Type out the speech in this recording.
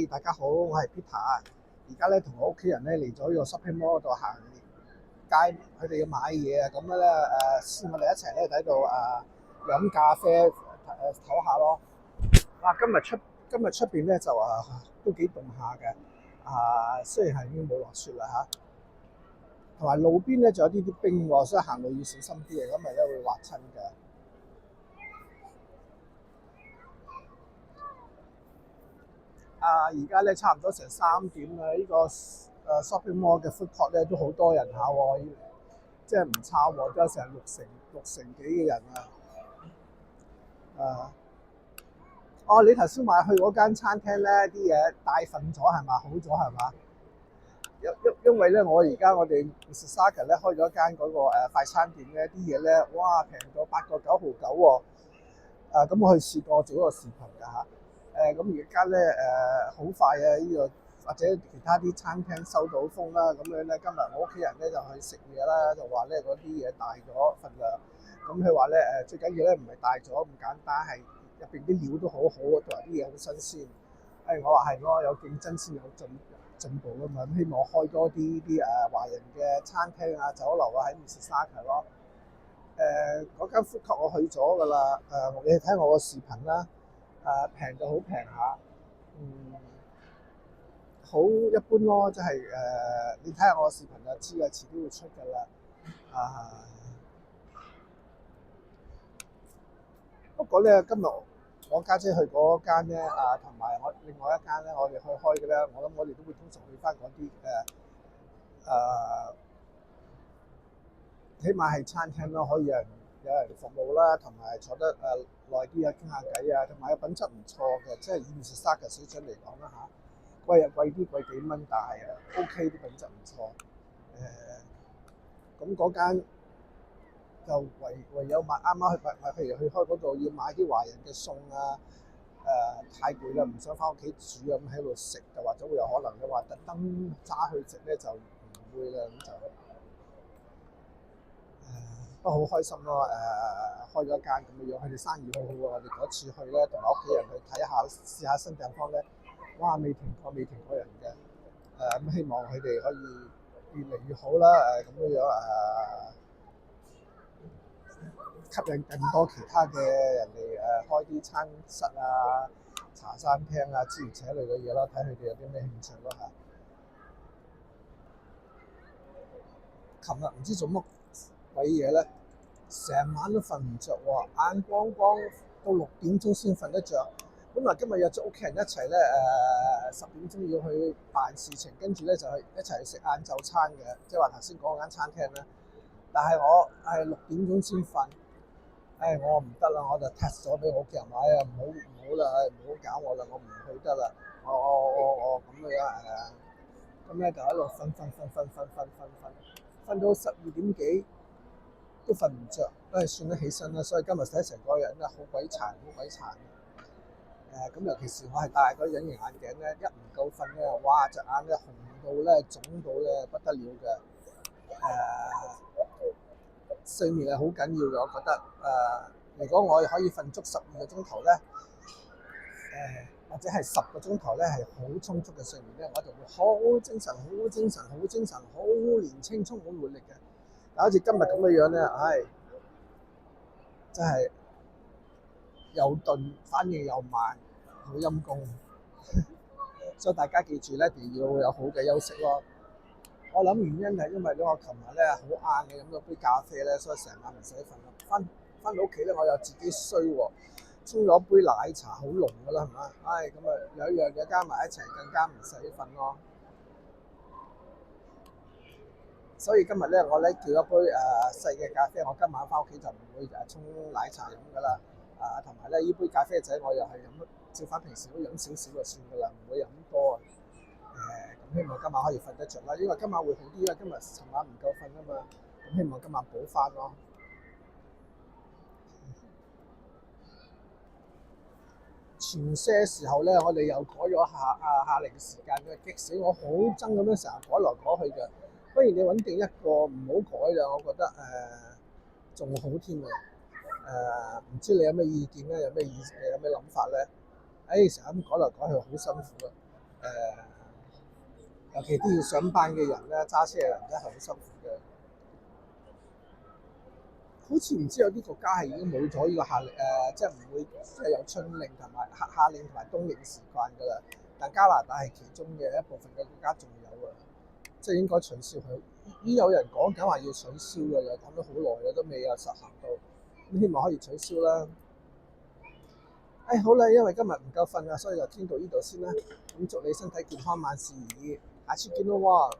大家好，我係 Peter。而家咧同我屋企人咧嚟咗呢個 shopping mall 度行街，佢哋要買嘢啊，咁咧我哋一齊咧喺度飲咖啡唞下咯。哇！今日出邊咧就都幾凍下嘅，雖然係已經冇落雪啦同埋路邊咧仲有啲冰喎，所以行路要小心啲嘅，咁咪咧會滑親嘅。而家咧差唔多成3點啦，呢個shopping mall 嘅 food court 咧都好多人下喎，即係唔差喎，都有成六成幾嘅人啊！啊，哦，你頭先話去嗰間餐廳咧，啲嘢大份咗係嘛？好咗係嘛？因為咧，我哋 Mississauga 咧開咗一間嗰個快餐店咧，啲嘢咧，哇平到8個9毫9喎！咁我去試過做一個視頻㗎咁而家咧好快啊！呢個或者其他啲餐廳收到風啦，咁樣咧今日我屋企人咧就去食嘢啦，就話咧嗰啲嘢大咗份量。咁佢話咧最緊要咧唔係大咗咁簡單，係入邊啲料都好好，同埋啲嘢好新鮮。我話係咯，有競爭先有進步㗎嘛。咁希望開多啲華人嘅餐廳酒樓喺 Mississauga 咯。嗰間 food court 我去咗㗎啦。你睇我個視頻啦。平到好平下，好一般咯，即係你睇下我個視頻就知啦，遲啲會出㗎啦。啊，不過咧，今日我家姐去嗰間咧，同埋我另外一間咧，我哋去開嘅咧，我諗我哋都會通常去翻嗰啲起碼係餐廳咯，可以有人服務啦，同埋坐得耐啲傾下偈同埋個品質唔錯嘅，即係以Mississauga嘅水準嚟講啦貴啲貴幾蚊，但係OK 啲品質唔錯。咁嗰間就唯有買啱啱去買，譬如去開嗰度要買啲華人嘅餸太攰啦，唔想翻屋企煮咁喺度食，就或者會有可能你話特登揸去食咧就唔會啦，咁就都好開心咯。開咗一間咁嘅樣，佢哋生意好好喎。我哋嗰次去咧，同埋屋企人去睇下試下新地方咧，哇未停過人嘅。咁希望佢哋可以越嚟越好啦。咁樣吸引更多其他嘅人嚟開啲餐室茶餐廳諸如此類嘅嘢啦，睇佢哋有啲咩興趣咯琴日唔知做乜鬼嘢咧，成晚都瞓唔着喎，眼光光到6點鐘先瞓得着。本來今日約咗屋企人一齊咧，10點鐘要去辦事情，跟住咧就係一齊去食晏晝餐嘅，即係話頭先講嗰間餐廳咧。但係我係6點鐘先瞓。我唔得啦，我就 text 咗俾我屋企人話，唔好啦，唔好搞我啦，我唔去得啦，我咁樣咁咧就喺度瞓到12點幾都瞓唔着，都係算得起身啦。所以今日睇成個人咧好鬼殘，好鬼殘。咁尤其是我係戴嗰隱形眼鏡咧，一唔夠瞓咧，哇隻眼咧紅到咧腫到咧不得了嘅。睡眠係好緊要嘅，我覺得如果我可以瞓足12個鐘頭咧，或者係10個鐘頭咧，係好充足嘅睡眠咧，我就會好精神、好精神、好精神、好年青、充滿活力嘅。但好似今日咁嘅樣咧，真係又鈍，反應又慢，好陰功。所以大家記住咧，一定要有好嘅休息咯。我諗原因係因為咧，我琴日咧好晏嘅飲咗杯咖啡咧，所以成晚唔使瞓啦。翻到屋企咧，我又自己衰喎，沖咗杯奶茶好濃噶啦，係嘛？咁有一樣嘢加埋一齊，更加唔使瞓咯。所以今日咧，我咧叫一杯細嘅咖啡，我今晚翻屋企就唔會沖奶茶飲噶啦。同埋咧，呢杯咖啡仔我又係飲，照翻平時都飲少少就算噶啦，唔會飲多。咁希望今晚可以瞓得着啦，因為今晚會好啲啦。今日尋晚唔夠瞓啊嘛，咁希望今晚補翻咯。前些時候咧，我哋又改咗夏令時間嘅，激死我好憎咁樣成日改來改去嘅。不如你揾定一個唔好改啦，我覺得仲好添唔知你有咩意見咧？有咩諗法咧？成日咁改來改去好辛苦啊！尤其啲要上班嘅人咧，揸車嘅人真係好辛苦嘅。好似唔知有啲國家係已經冇咗呢個即係唔會即係有春令同埋夏令同埋冬令時間㗎啦。但加拿大係其中嘅一部分嘅國家仲有啊，即係應該取消佢。已經有人講緊話要取消㗎啦，講咗好耐啦，都未有實行到。咁希望可以取消啦。好啦，因為今日唔夠瞓啊，所以就傾到呢度先啦。咁祝你身體健康，萬事如意，下次見咯喎。